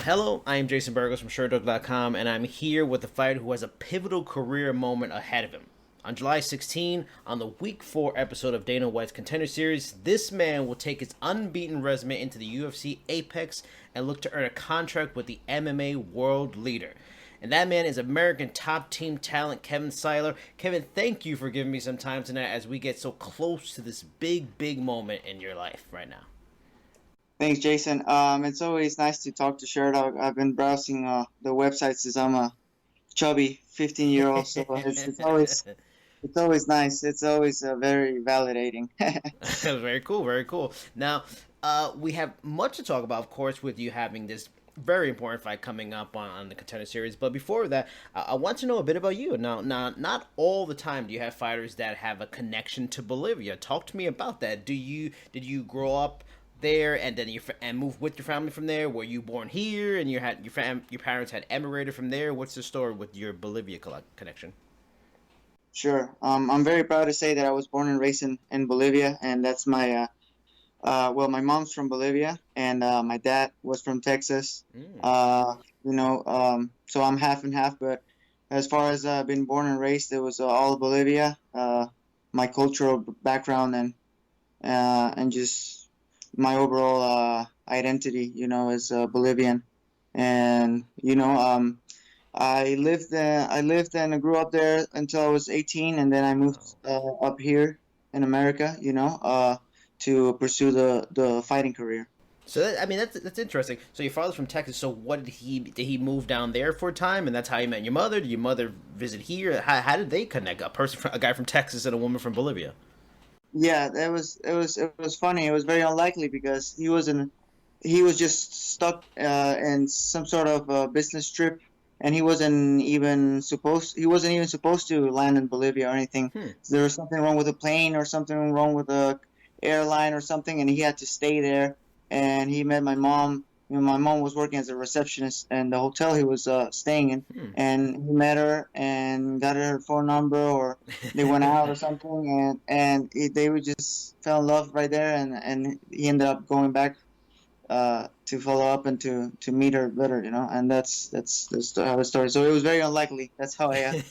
Hello, I am Jason Burgos from Sherdog.com, and I'm here with a fighter who has a pivotal career moment ahead of him. On July 16, on the Week 4 episode of Dana White's Contender Series, this man will take his unbeaten resume into the UFC Apex and look to earn a contract with the MMA world leader. And that man is American top team talent Kevin Syler. Kevin, thank you for giving me some time tonight as we get so close to this big moment in your life right now. Thanks, Jason. It's always nice to talk to Sherdog. I've been browsing the website since I'm a chubby 15-year-old, so it's always nice. It's always very validating. Very cool, very cool. Now, we have much to talk about, of course, with you having this very important fight coming up on the Contender Series. But before that, I want to know a bit about you. Now, not all the time do you have fighters that have a connection to Bolivia. Talk to me about that. Did you grow up there and then and move with your family from there? Were you born here and your parents had emigrated from there? What's the story with your Bolivia connection? Sure. I'm very proud to say that I was born and raised in Bolivia, and that's my mom's from Bolivia, and my dad was from Texas. So I'm half and half, but as far as being born and raised, it was all Bolivia. My cultural background and just my overall identity, is Bolivian, and I lived and grew up there until I was 18, and then I moved up here in America, to pursue the fighting career. So that's interesting. So your father's from Texas. So what did he move down there for a time, and that's how you met your mother? Did your mother visit here? How did they connect? A guy from Texas and a woman from Bolivia. Yeah, it was funny. It was very unlikely because he was just stuck in some sort of business trip, and he wasn't even supposed to land in Bolivia or anything. There was something wrong with the plane or something wrong with the airline or something, and he had to stay there. And he met my mom. My mom was working as a receptionist in the hotel he was staying in, and he met her and got her phone number, or they went out or something, they would just fell in love right there, and he ended up going back to follow up and to meet her better, and that's how it started. So it was very unlikely. That's how I.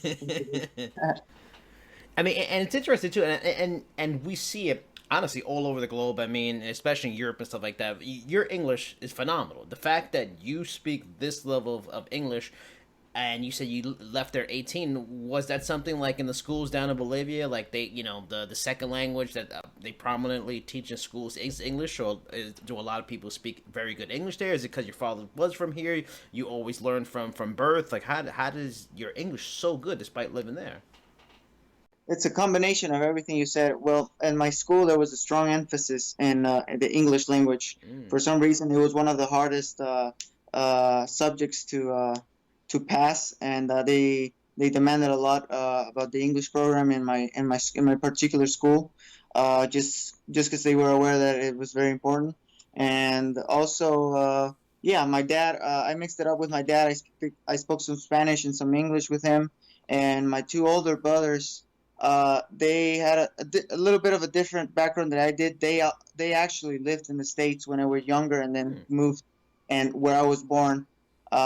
I mean, and it's interesting too, and we see it honestly all over the globe. I mean, especially in Europe and stuff like that. Your English is phenomenal. The fact that you speak this level of English, and you said you left there 18, was that something like in the schools down in Bolivia, like they, the second language that they prominently teach in schools is English, or do a lot of people speak very good English there? Is it because your father was from here? You always learned from birth? Like how does your English so good despite living there? It's a combination of everything you said. Well, in my school, there was a strong emphasis in the English language. For some reason, it was one of the hardest subjects to pass, and they demanded a lot about the English program in my particular school, just because they were aware that it was very important. And also, my dad. I mixed it up with my dad. I spoke some Spanish and some English with him, and my two older brothers. They had a little bit of a different background than I did. They actually lived in the States when they were younger, and then moved and where I was born.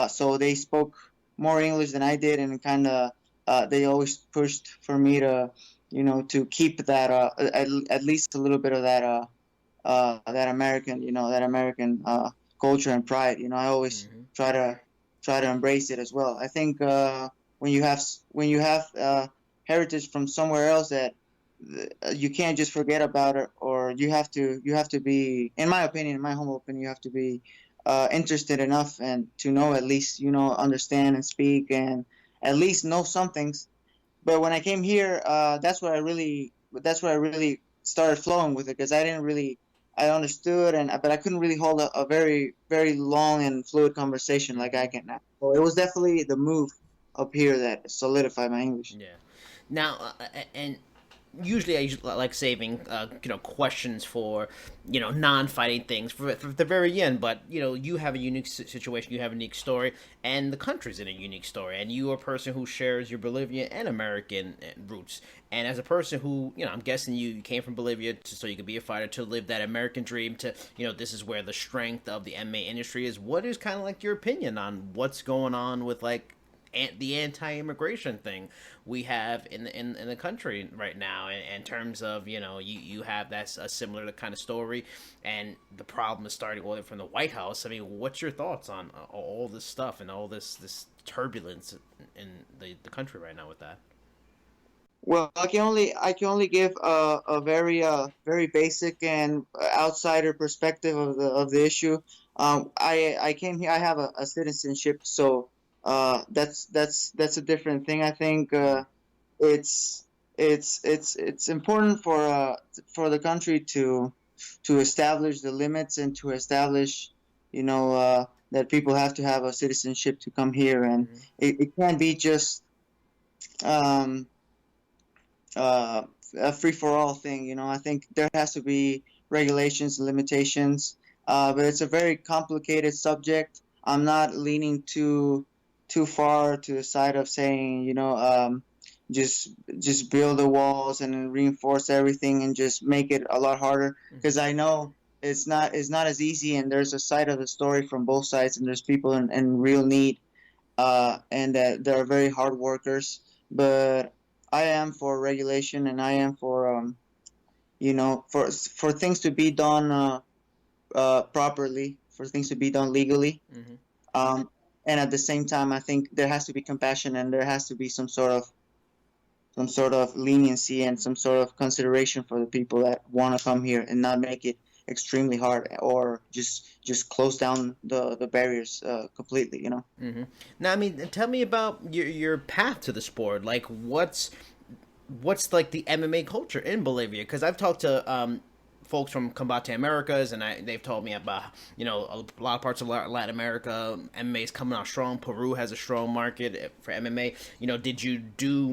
So they spoke more English than I did, and kind of they always pushed for me to to keep that at least a little bit of that American culture and pride. I always try to embrace it as well. I think when you have heritage from somewhere else, that you can't just forget about it, or you have to be, in my opinion, in my humble opinion, you have to be interested enough and to know at least understand and speak and at least know some things. But when I came here, that's where I really started flowing with it, because I understood, but I couldn't really hold a very, very long and fluid conversation like I can now. So it was definitely the move up here that solidified my English. Yeah. Now, and usually I usually like saving questions for non-fighting things for the very end. But you have a unique situation, you have a unique story, and the country's in a unique story, and you are a person who shares your Bolivian and American roots. And as a person who I'm guessing you came from Bolivia so you could be a fighter, to live that American dream, to this is where the strength of the MMA industry is. What is kind of like your opinion on what's going on with like the anti-immigration thing we have in the country right now, in terms of you have that's a similar kind of story, and the problem is starting all from the White House. I mean, what's your thoughts on all this stuff and all this turbulence in the country right now with that? Well, I can only give a very basic and outsider perspective of the issue. I came here. I have a citizenship, so that's a different thing. I think it's it's important for the country to establish the limits and to establish, that people have to have a citizenship to come here, and Mm-hmm. it can't be just um, uh, a free for all thing. I think there has to be regulations and limitations, but it's a very complicated subject. I'm not leaning too far to the side of saying, just just build the walls and reinforce everything and just make it a lot harder, Mm-hmm. because I know it's not as easy, and there's a side of the story from both sides, and there's people in real need, and that they're very hard workers. But I am for regulation, and I am for for things to be done properly, for things to be done legally. Mm-hmm. Um, and at the same time, I think there has to be compassion, and there has to be some sort of leniency and some sort of consideration for the people that want to come here, and not make it extremely hard, or just close down the barriers completely. Mm-hmm. Now, I mean, tell me about your path to the sport. Like, what's like the MMA culture in Bolivia? Because I've talked to folks from Combate Americas, and they've told me about a lot of parts of Latin America, MMA is coming out strong. Peru has a strong market for MMA. Did you do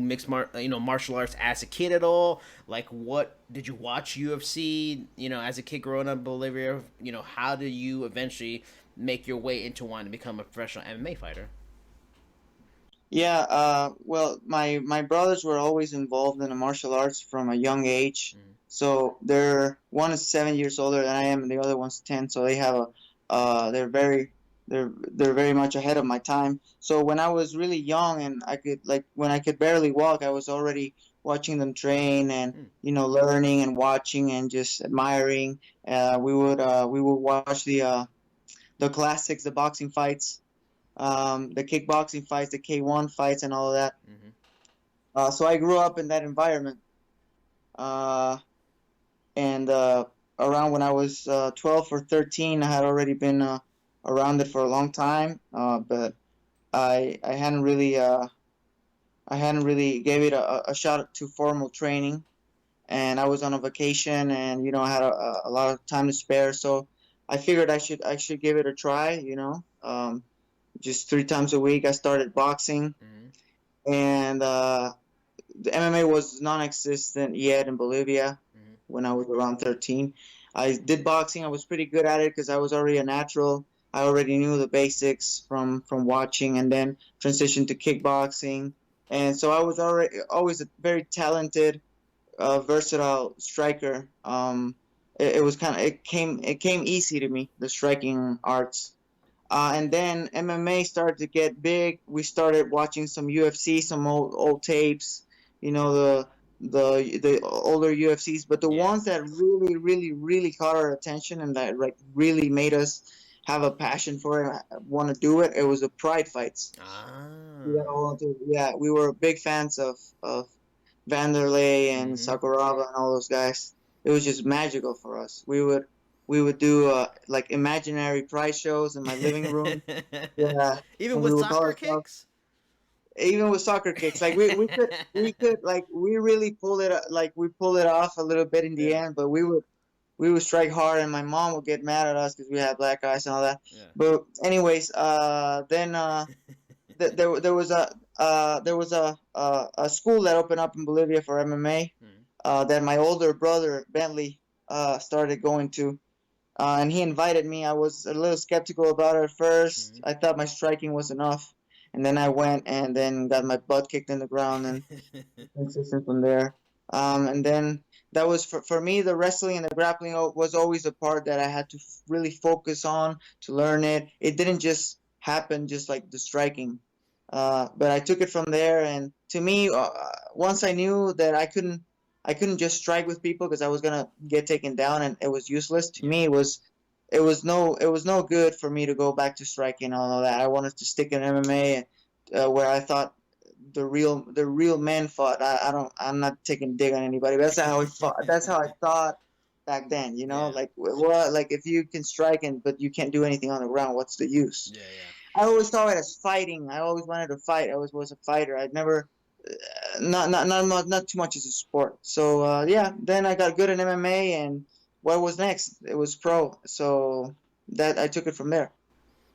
martial arts as a kid at all? Like, what did you watch UFC? As a kid growing up in Bolivia, how did you eventually make your way into wanting to become a professional MMA fighter? Yeah, well, my brothers were always involved in the martial arts from a young age. Mm-hmm. So one is 7 years older than I am, and the other one's 10. So they have they're very much ahead of my time. So when I was really young, and when I could barely walk, I was already watching them train, and learning and watching and just admiring. We would watch the classics, the boxing fights, the kickboxing fights, the K1 fights, and all of that. Mm-hmm. So I grew up in that environment, uh, and around when I was 12 or 13, I had already been around it for a long time, but I hadn't really gave it a shot to formal training, and I was on a vacation, and I had a lot of time to spare, so I figured I should give it a try. Just 3 times a week I started boxing, Mm-hmm. and the MMA was non-existent yet in Bolivia Mm-hmm. when I was around 13. I did boxing. I was pretty good at it because I was already a natural. I already knew the basics from watching, and then transitioned to kickboxing. And so I was already always a very talented, versatile striker. It was kind of it came easy to me, the striking arts. And then MMA started to get big. We started watching some UFC, some old tapes, the older UFCs. But the Yeah. ones that really, really, really caught our attention, and that like really made us have a passion for it, want to do it. It was the Pride fights. Ah. Yeah, we were big fans of Vanderlei and Mm-hmm. Sakuraba and all those guys. It was just magical for us. We would do like imaginary prize shows in my living room. Yeah, Even and we with would call soccer ourselves, kicks. even with soccer kicks. Like we could like we really pulled it, like we pulled it off a little bit in the Yeah. end, but we would strike hard, and my mom would get mad at us because we had black eyes and all that. Yeah. But anyways, then there was a school that opened up in Bolivia for MMA. that my older brother Bentley started going to. And he invited me. I was a little skeptical about it at first. I thought my striking was enough, and then I went and then got my butt kicked in the ground and consistent from there. And then that was for me, the wrestling and the grappling was always a part that I had to really focus on to learn it. It didn't just happen just like the striking. But I took it from there, and to me, once I knew that I couldn't just strike with people because I was gonna get taken down and it was useless. To me, it was no good for me to go back to striking and all that. I wanted to stick in MMA, where I thought the real men fought. I'm not taking dig on anybody. But that's how I fought. That's how I thought back then. You know, Yeah. like what, like if you can strike but you can't do anything on the ground, what's the use? Yeah, yeah. I always saw it as fighting. I always wanted to fight. I always was a fighter. I'd never, not too much as a sport. So yeah, then I got good at MMA, and what was next? It was pro. So that I took it from there.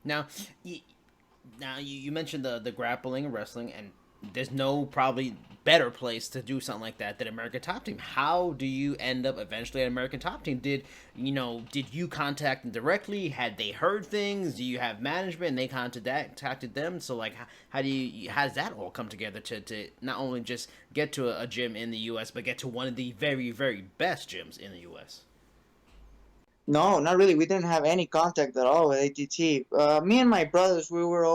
Now, you mentioned the grappling and wrestling, and there's no probably better place to do something like that than American Top Team. How do you end up eventually at American Top Team? Did you contact them directly? Had they heard things? Do you have management and they contacted them? So like, how does that all come together to not only just get to a gym in the U.S. but get to one of the very, very best gyms in the U.S.? No, not really. We didn't have any contact at all with ATT. Me and my brothers, we were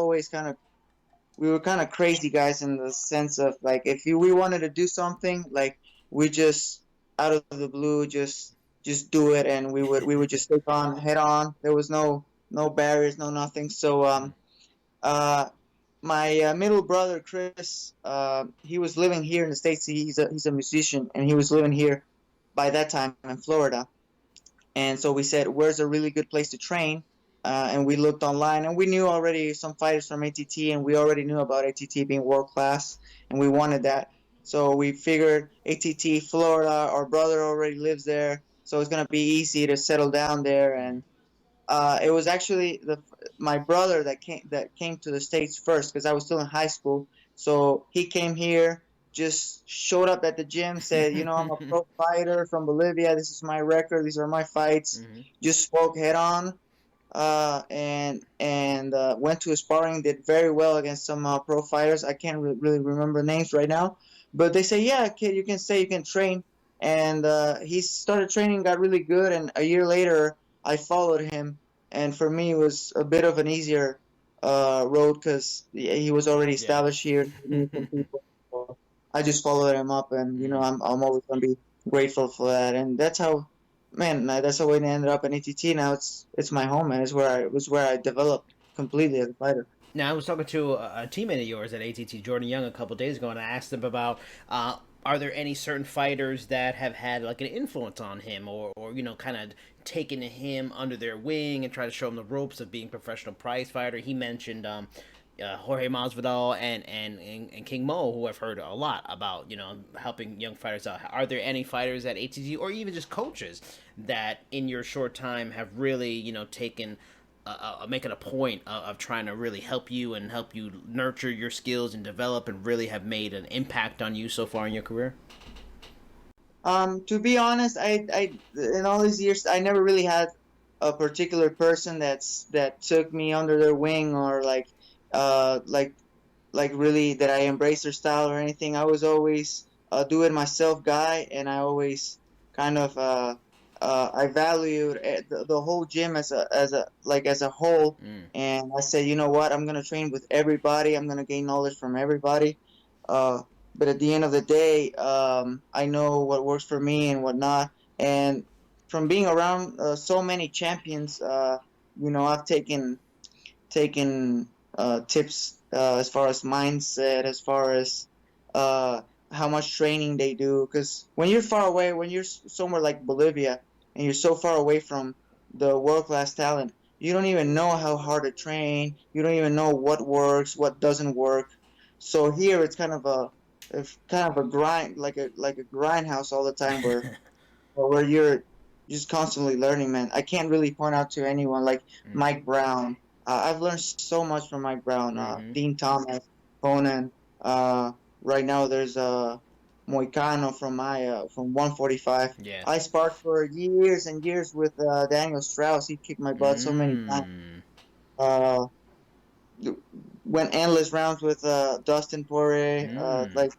kind of crazy guys in the sense of like we wanted to do something, like we just out of the blue just do it, and we would just take on head on. There was no barriers, no nothing. So uh my middle brother Chris, he was living here in the States. He's a musician, and he was living here by that time in Florida. And so we said, where's a really good place to train? And we looked online, and we knew already some fighters from ATT, and we already knew about ATT being world class, and we wanted that. So we figured ATT, Florida, our brother already lives there, so it's gonna be easy to settle down there. And it was actually my brother that came to the States first because I was still in high school. So he came here, just showed up at the gym, said, I'm a pro fighter from Bolivia. This is my record. These are my fights. Just spoke head on, and went to a sparring. Did very well against some pro fighters. I can't really remember names right now, but they say, yeah, kid, you can stay, you can train. And he started training, got really good, and a year later I followed him, and for me it was a bit of an easier road because he was already Yeah. established here. Knew some people. So I just followed him up, and I'm always gonna be grateful for that. And that's how, man, that's how I ended up in ATT. Now it's my home, and it was where I developed completely as a fighter. Now, I was talking to a teammate of yours at ATT, Jordan Young, a couple days ago, and I asked him about are there any certain fighters that have had like an influence on him, or kind of taken him under their wing and try to show him the ropes of being a professional prize fighter. He mentioned Jorge Masvidal and King Mo, who I've heard a lot about, helping young fighters out. Are there any fighters at ATT, or even just coaches, that in your short time have really, taken making a point of trying to really help you and help you nurture your skills and develop and really have made an impact on you so far in your career? To be honest, I in all these years, I never really had a particular person that took me under their wing, or uh, like, really that I embraced their style or anything. I was always a do it myself guy, and I always kind of I valued the whole gym as a whole. Mm. And I said, you know what, I'm gonna train with everybody. I'm gonna gain knowledge from everybody. Uh, but at the end of the day, I know what works for me and what not. And from being around so many champions, I've taken tips as far as mindset, as far as uh, how much training they do. Because when you're far away, when you're somewhere like Bolivia, and you're so far away from the world class talent, you don't even know how hard to train. You don't even know what works, what doesn't work. So here it's kind of a grind, like a grindhouse all the time, where you're just constantly learning, man. I can't really point out to anyone like Mm. Mike Brown. I've learned so much from Mike Brown, Mm-hmm. Dean Thomas, Conan. Right now, there's Moicano from 145. Yeah. I sparred for years and years with Daniel Strauss. He kicked my butt so many times. Mm. Uh, went endless rounds with Dustin Poirier. Mm. Like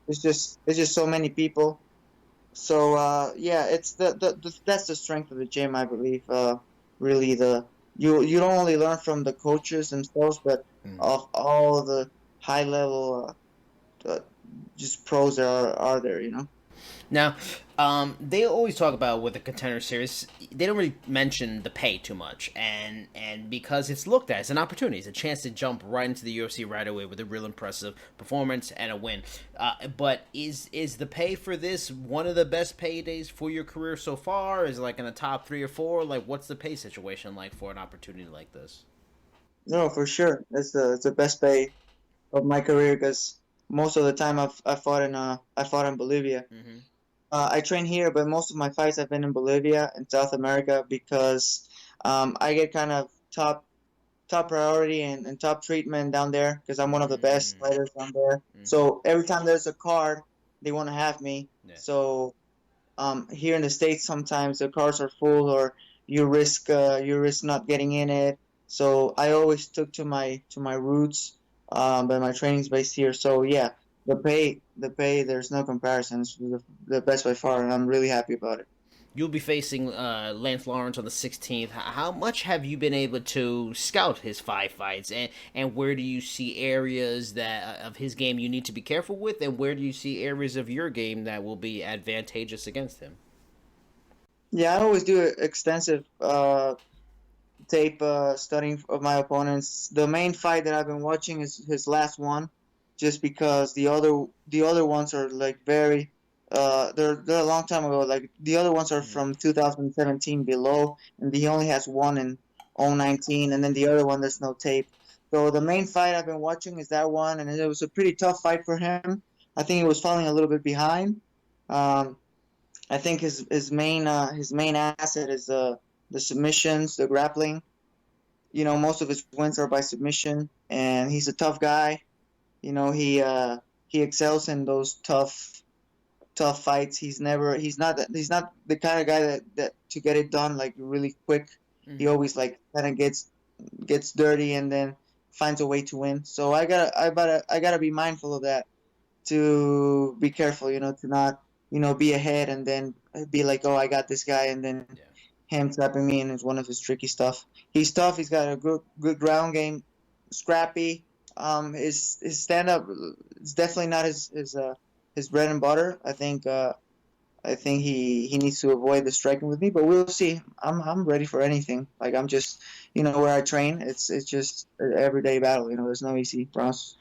it's just so many people. So yeah, it's that's the strength of the gym, I believe. Really, you don't only learn from the coaches themselves, but Mm. of all the high level just pros that are there. You know. Now, they always talk about with the Contender series, they don't really mention the pay too much, and because it's looked at as an opportunity, it's a chance to jump right into the UFC right away with a real impressive performance and a win. But is the pay for this one of the best paydays for your career so far? Is it like in the top 3 or 4? Like, what's the pay situation like for an opportunity like this? No, for sure. It's the best pay of my career because most of the time I fought in Bolivia. Mm-hmm. I train here, but most of my fights have been in Bolivia and South America because I get kind of top priority and top treatment down there because I'm one of the best Mm-hmm. fighters down there. Mm-hmm. So every time there's a card, they want to have me. Yeah. So here in the States, sometimes the cars are full or you risk not getting in it. So I always took to my roots, but my training's based here. So yeah, the pay, there's no comparison. It's the best by far, and I'm really happy about it. You'll be facing Lance Lawrence on the 16th. How much have you been able to scout his 5 fights, and where do you see areas that of his game you need to be careful with, and where do you see areas of your game that will be advantageous against him? Yeah, I always do extensive tape studying of my opponents. The main fight that I've been watching is his last one, just because the other ones are like very they're a long time ago. Like the other ones are Mm. from 2017 below, and he only has one in 019, and then the other one there's no tape. So the main fight I've been watching is that one, and it was a pretty tough fight for him. I think he was falling a little bit behind. Um, I think his main asset is the submissions, the grappling. Most of his wins are by submission, and he's a tough guy. He excels in those tough fights. He's not the kind of guy that to get it done like really quick. He Mm-hmm. always like kind of gets dirty and then finds a way to win. So I gotta be mindful of that, to be careful, to not, be ahead and then be like, oh, I got this guy, and then Yeah. him trapping me in is one of his tricky stuff. He's tough. He's got a good ground game, scrappy. His stand up is definitely not his bread and butter. I think he needs to avoid the striking with me, but we'll see. I'm ready for anything. Like I'm just, where I train. It's just an everyday battle. There's no easy rounds.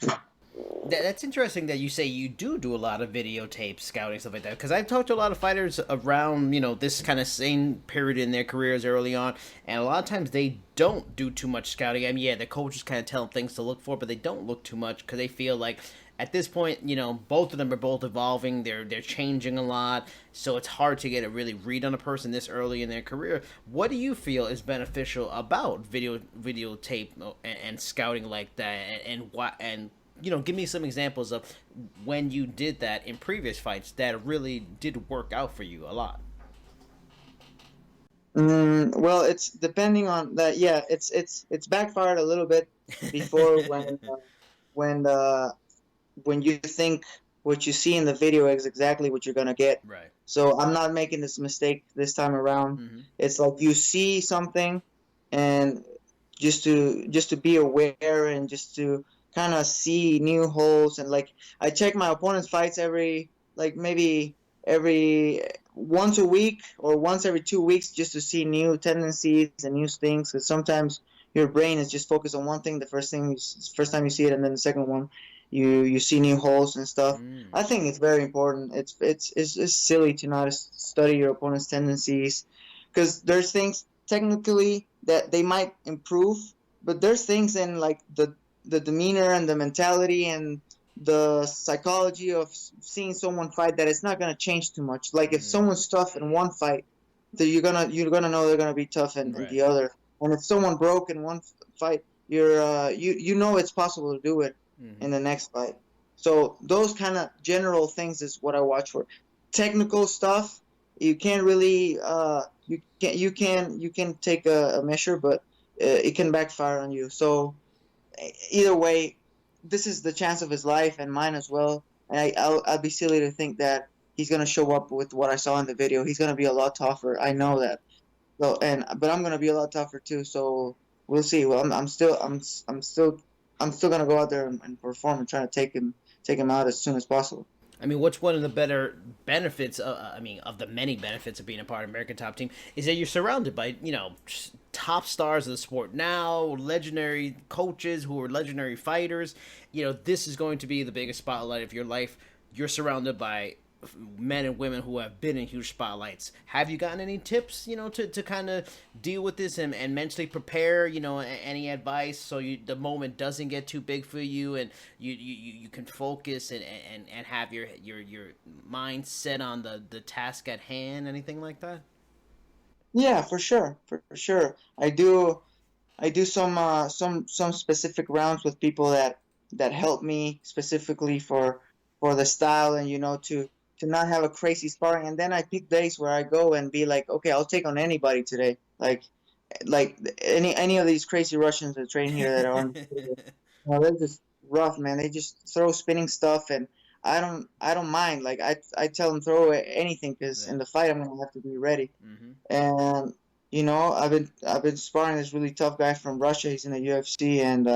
That's interesting that you say you do a lot of videotape scouting, stuff like that, because I've talked to a lot of fighters around this kind of same period in their careers early on, and a lot of times they don't do too much scouting. I mean, yeah, the coaches kind of tell them things to look for, but they don't look too much because they feel like at this point, both of them are both evolving. They're changing a lot, so it's hard to get a really read on a person this early in their career. What do you feel is beneficial about videotape and scouting like that, and what and give me some examples of when you did that in previous fights that really did work out for you a lot. Well, it's depending on that. Yeah, it's backfired a little bit before when when you think what you see in the video is exactly what you're gonna get. Right. So I'm not making this mistake this time around. Mm-hmm. It's like you see something, and just to be aware and just to kind of see new holes, and like I check my opponent's fights every, like, maybe every once a week or once every 2 weeks, just to see new tendencies and new things. Because sometimes your brain is just focused on one thing the first time you see it, and then the second one you see new holes and stuff. Mm. I think it's very important. It's silly to not study your opponent's tendencies, because there's things technically that they might improve, but there's things in like the demeanor and the mentality and the psychology of seeing someone fight that it's not gonna change too much. Like if Mm. someone's tough in one fight, then you're gonna know they're gonna be tough in Right. the other. And if someone broke in one fight, you know it's possible to do it Mm-hmm. in the next fight. So those kind of general things is what I watch for. Technical stuff, you can't really you can take a measure, but it can backfire on you. So either way, this is the chance of his life and mine as well. And I'll be silly to think that he's gonna show up with what I saw in the video. He's gonna be a lot tougher. I know that. So but I'm gonna be a lot tougher too. So we'll see. Well, I'm still gonna go out there and perform and try to take him out as soon as possible. I mean, what's one of the better benefits? I mean, of the many benefits of being a part of American Top Team is that you're surrounded by top stars of the sport now, legendary coaches who are legendary fighters. This is going to be the biggest spotlight of your life. You're surrounded by men and women who have been in huge spotlights. Have you gotten any tips, to kind of deal with this and mentally prepare, any advice so the moment doesn't get too big for you and you can focus and have your mind set on the task at hand, anything like that? Yeah, for sure. I do some specific rounds with people that help me specifically for the style and to not have a crazy sparring. And then I pick days where I go and be like, okay, I'll take on anybody today. Like any of these crazy Russians that train here that are on, they're just rough, man. They just throw spinning stuff, and I don't mind. Like I tell them throw anything because Yeah. in the fight I'm gonna have to be ready. Mm-hmm. And I've been sparring this really tough guy from Russia. He's in the UFC, and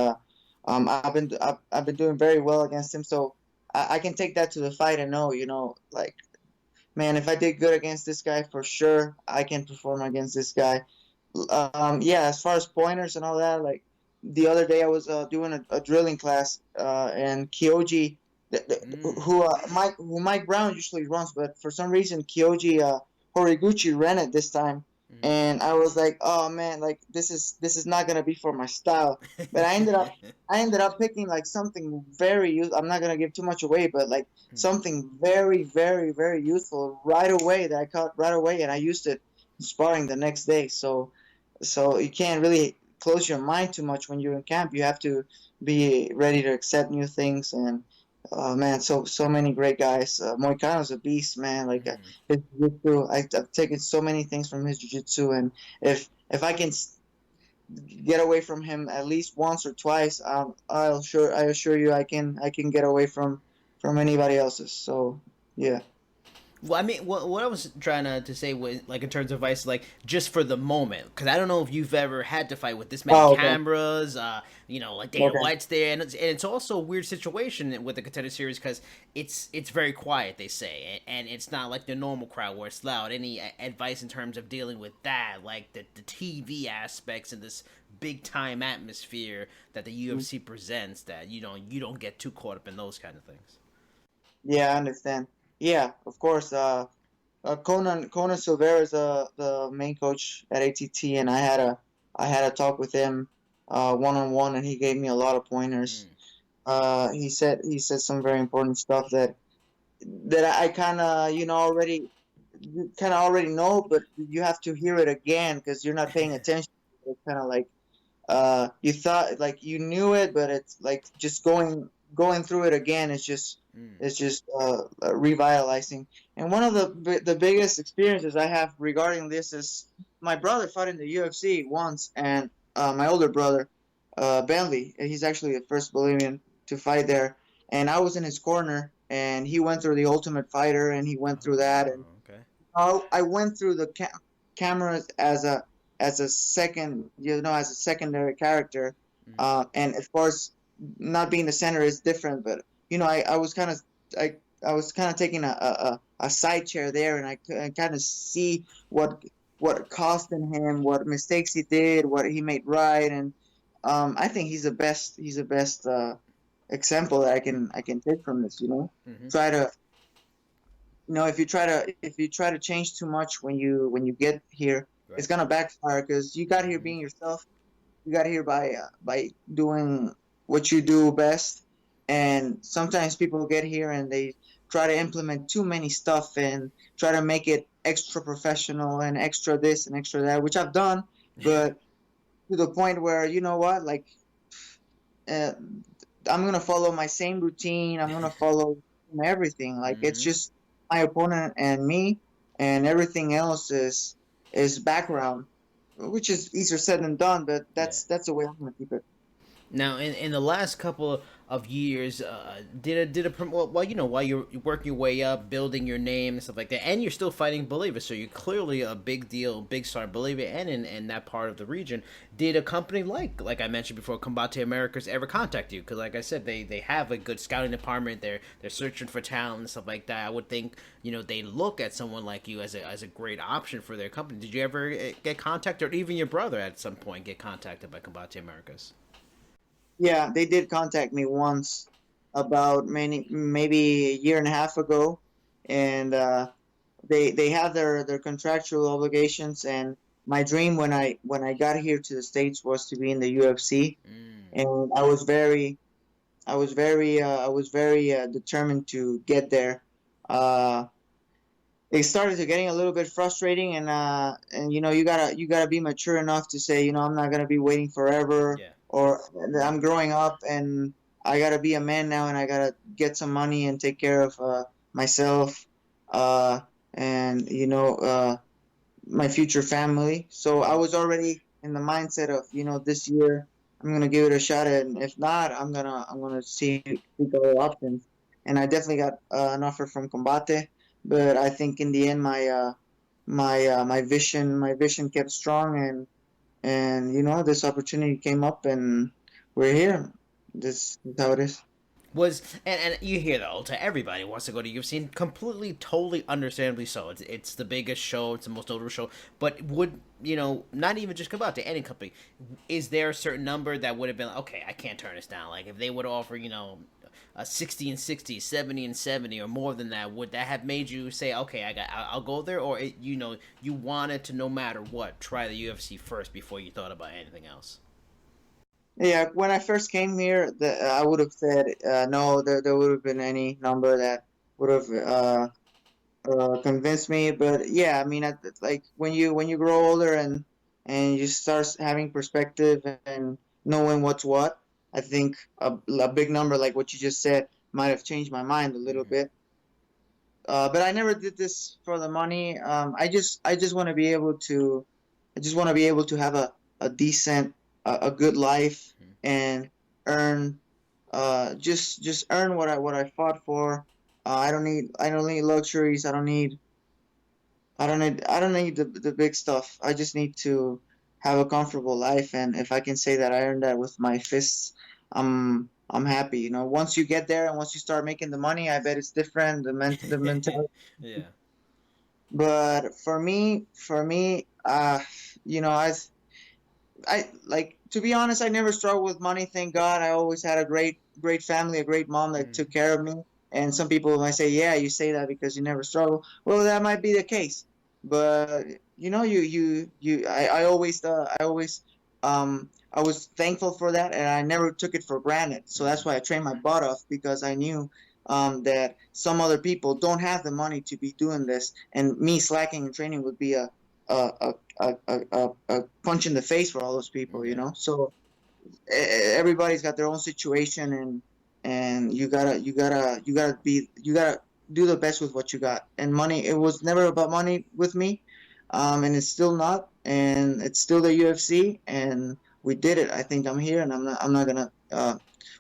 I've been doing very well against him. So I can take that to the fight and know, like, man, if I did good against this guy, for sure I can perform against this guy. Yeah, as far as pointers and all that, like the other day I was doing a drilling class, and Kyoji, Mm. who Mike Brown usually runs, but for some reason Kyoji Horiguchi ran it this time, and I was like, oh man, like this is not gonna be for my style. But I ended up picking like something I'm not gonna give too much away, but like something very, very, very useful right away that I caught right away, and I used it in sparring the next day. So you can't really close your mind too much when you're in camp. You have to be ready to accept new things. And man, so many great guys. Moicano's a beast, man. Like his jiu-jitsu, I've taken so many things from his jiu-jitsu, and if I can get away from him at least once or twice, I assure you I can get away from anybody else's. So yeah. Well, I mean, what I was trying to say was, like, in terms of advice, like, just for the moment, because I don't know if you've ever had to fight with this many Oh, okay. cameras, like Dana Okay. White's there, and it's also a weird situation with the Contender Series because it's very quiet, they say, and it's not like the normal crowd where it's loud. Any advice in terms of dealing with that, like the TV aspects and this big time atmosphere that the UFC presents, that you don't get too caught up in those kind of things. Yeah, I understand. Yeah, of course. Conan Silveira is the main coach at ATT, and I had a talk with him one on one, and he gave me a lot of pointers. Mm. He said some very important stuff that I kind of already know, but you have to hear it again because you're not paying attention. It's kind of like you thought like you knew it, but it's like just going through it again. Mm. It's just revitalizing. And one of the biggest experiences I have regarding this is my brother fought in the UFC once, and my older brother, Bentley, he's actually the first Bolivian to fight there, and I was in his corner, and he went through the Ultimate Fighter, and he went through that, Oh, and okay. I went through the cameras as a as a secondary character, Mm. and of course, not being the center is different. But I was kind of I was kind of taking a side chair there, and I kind of see what cost him, what mistakes he did, what he made right, and I think he's the best example that I can take from this. Mm-hmm. Try to if you try to change too much when you get here, Right. it's gonna backfire because you got here being yourself. You got here by doing what you do best, and sometimes people get here and they try to implement too many stuff and try to make it extra professional and extra this and extra that, which I've done, but to the point where you know what, like uh, I'm gonna follow my same routine. I'm gonna follow everything. Like it's Hmm. just my opponent and me, and everything else is background, which is easier said than done. But Yeah. that's the way I'm gonna keep it. Now, in the last couple of years, well, you know, while you're working your way up, building your name and stuff like that, and you're still fighting Bolivia, so you're clearly a big deal, big star in Bolivia and in that part of the region. Did a company like I mentioned before, Combate Americas, ever contact you? Because like I said, they have a good scouting department. They're searching for talent and stuff like that. I would think, you know, they look at someone like you as a great option for their company. Did you ever get contacted, or even your brother at some point get contacted by Combate Americas? Yeah, they did contact me once about maybe a year and a half ago, and they have their contractual obligations. And my dream when I got here to the States was to be in the UFC, Mm. and I was very determined to get there. Uh, it started to getting a little bit frustrating, and you know you gotta be mature enough to say, you know, I'm not gonna be waiting forever, Yeah. or I'm growing up and I gotta be a man now, and I gotta get some money and take care of myself, uh, and you know, my future family. So I Mm. was already in the mindset of, you know, this year I'm gonna give it a shot, and if not, I'm gonna seek other options. And I definitely got an offer from Combate, but I think in the end my vision kept strong, and you know this opportunity came up, and we're here. This is how it is. Was and you hear that all the time. Everybody wants to go to UFC, and completely, totally, understandably so. It's the biggest show. It's the most notable show. But would you know? Not even just come out to any company. Is there a certain number that would have been like, okay? I can't turn this down. Like if they would offer, you know, a 60 and 60, 70 and 70, or more than that, would that have made you say, okay, I'll go there, or you know, you wanted to no matter what try the UFC first before you thought about anything else? Yeah, when I first came here, I would have said no. There would have been any number that would have convinced me. But yeah, I mean, like when you grow older and you start having perspective and knowing what's what, I think a big number like what you just said might have changed my mind a little Mm-hmm. bit. But I never did this for the money. I just want to be able to, I just want to be able to have a decent, a good life, and earn, just earn what I fought for. I don't need luxuries. I don't need the big stuff. I just need to have a comfortable life, and if I can say that I earned that with my fists, I'm happy. You know, once you get there and once you start making the money, I bet it's different. The mentality. Yeah. But for me, you know, I like to be honest, I never struggled with money. Thank God, I always had a great family, a great mom that took care of me. And some people might say, "Yeah, you say that because you never struggle." Well, that might be the case, but you know, I was thankful for that, and I never took it for granted. So that's Mm-hmm. why I trained my butt off, because I knew that some other people don't have the money to be doing this, and me slacking in training would be a a punch in the face for all those people, you Yeah. know. So everybody's got their own situation, and you gotta do the best with what you got. And money, it was never about money with me, and it's still not, and it's still the UFC, and we did it. I think I'm here, and I'm not gonna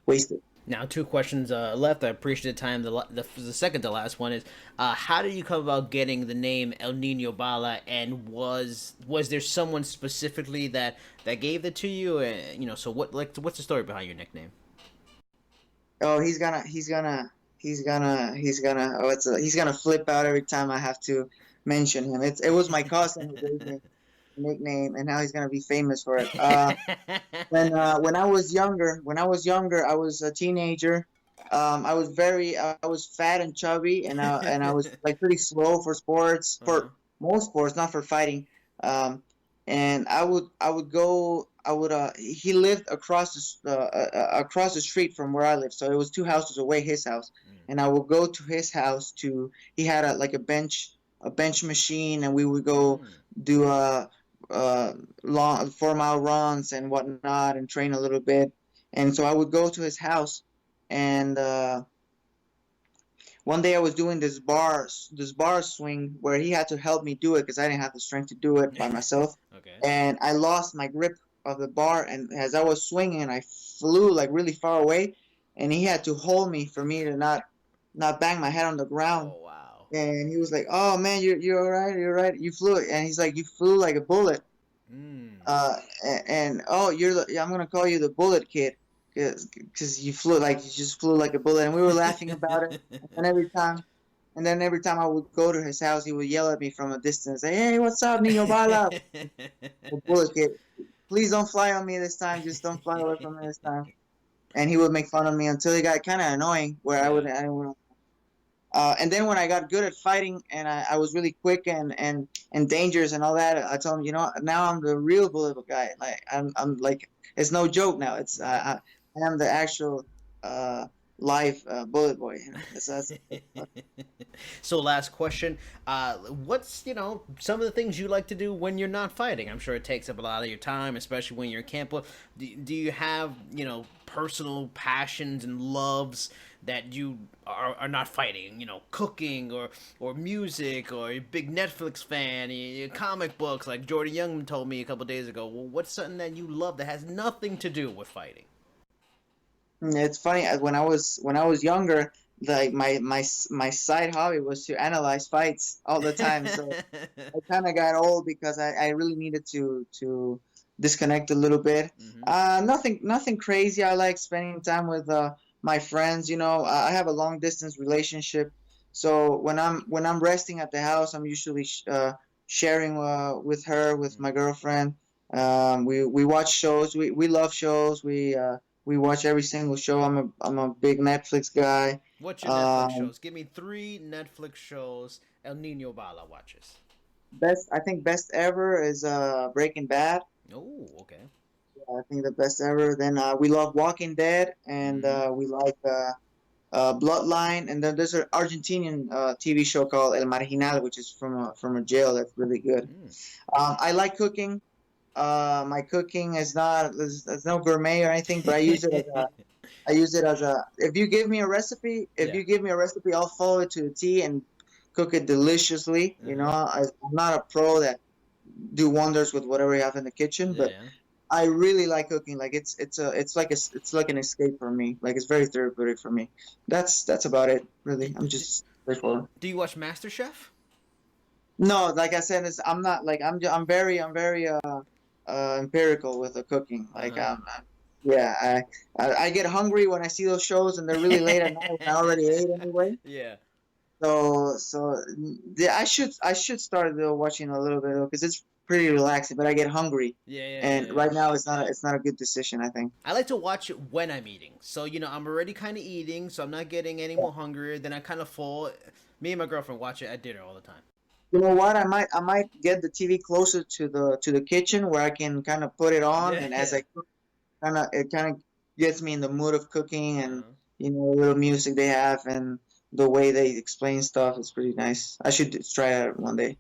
waste it. Now, two questions left. I appreciate the time. The second to last one is, how did you come about getting the name El Nino Bala, and was there someone specifically that gave it to you? You know, so what's the story behind your nickname? Oh, he's gonna flip out every time I have to mention him. It was my cousin who gave me the nickname, and now he's gonna be famous for it. When I was younger, I was a teenager. I was fat and chubby, and I was like pretty slow for sports, Uh-huh. for most sports, not for fighting. Um, and I would go. I would. He lived across the street from where I lived, so it was two houses away, his house. And I would go to his house to. He had a bench machine, and we would go Mm. do long 4 mile runs and whatnot, and train a little bit. And so I would go to his house, and one day I was doing this bar swing where he had to help me do it because I didn't have the strength to do it by myself. Okay. And I lost my grip of the bar, and as I was swinging, I flew like really far away, and he had to hold me for me to not bang my head on the ground. Oh wow. And he was like, "Oh man, you're all right, you're all right. You flew," and he's like, "You flew like a bullet." Mm. And oh, I'm gonna call you the bullet kid, because you flew like you just flew like a bullet, and we were laughing about it. And every time I would go to his house, he would yell at me from a distance, say, "Hey, what's up, Nino Bala? The bullet kid. Please don't fly on me this time. Just don't fly away from me this time." And he would make fun of me until he got kind of annoying, where I would. And then when I got good at fighting and I was really quick and dangerous and all that, I told him, now I'm the real bullet guy. Like I'm like, it's no joke now. I am the actual live bullet boy. So last question, what's some of the things you like to do when you're not fighting? I'm sure it takes up a lot of your time, especially when you're in camp. Do you have personal passions and loves that you are not fighting? Cooking or music, or a big Netflix fan, comic books like Jordan Young told me a couple days ago. Well, what's something that you love that has nothing to do with fighting? It's funny, when I was younger, like my side hobby was to analyze fights all the time. So I kind of got old because I really needed to disconnect a little bit. Mm-hmm. Nothing crazy. I like spending time with my friends. I have a long distance relationship, so when I'm resting at the house, I'm usually sharing with her, with my girlfriend. We watch shows. We love shows. We watch every single show. I'm a big Netflix guy. What's your Netflix Um, shows? Give me three Netflix shows El Nino Bala watches. I think best ever is Breaking Bad. Oh, okay. I think the best ever. Then we love Walking Dead, and Mm-hmm. we like Bloodline. And then there's an Argentinian TV show called El Marginal, which is from a jail. That's really good. Mm. I like cooking. My cooking is not there's no gourmet or anything, but I use it as a if Yeah. you give me a recipe, I'll follow it to the T and cook it deliciously. Uh-huh. I'm not a pro that do wonders with whatever you have in the kitchen, Yeah, but yeah. I really like cooking. Like it's like an escape for me. Like it's very therapeutic for me. That's about it, Do, really. I'm do, just straightforward. do you watch MasterChef? No, like I said, I'm not like I'm very empirical with the cooking. Like Uh-huh. yeah, I get hungry when I see those shows and they're really late at night when I already ate anyway. Yeah. So yeah, I should start though watching a little bit because it's pretty relaxing. But I get hungry, Yeah, yeah, yeah, and yeah. right now it's not a good decision. I think. I like to watch it when I'm eating. So, I'm already kind of eating, so I'm not getting any more hungrier. Then I kind of fall. Me and my girlfriend watch it at dinner all the time. You know what? I might get the TV closer to the kitchen where I can kind of put it on, Yeah. and as I cook, it kind of gets me in the mood of cooking, and Uh-huh. a little music they have and the way they explain stuff is pretty nice. I should try it one day.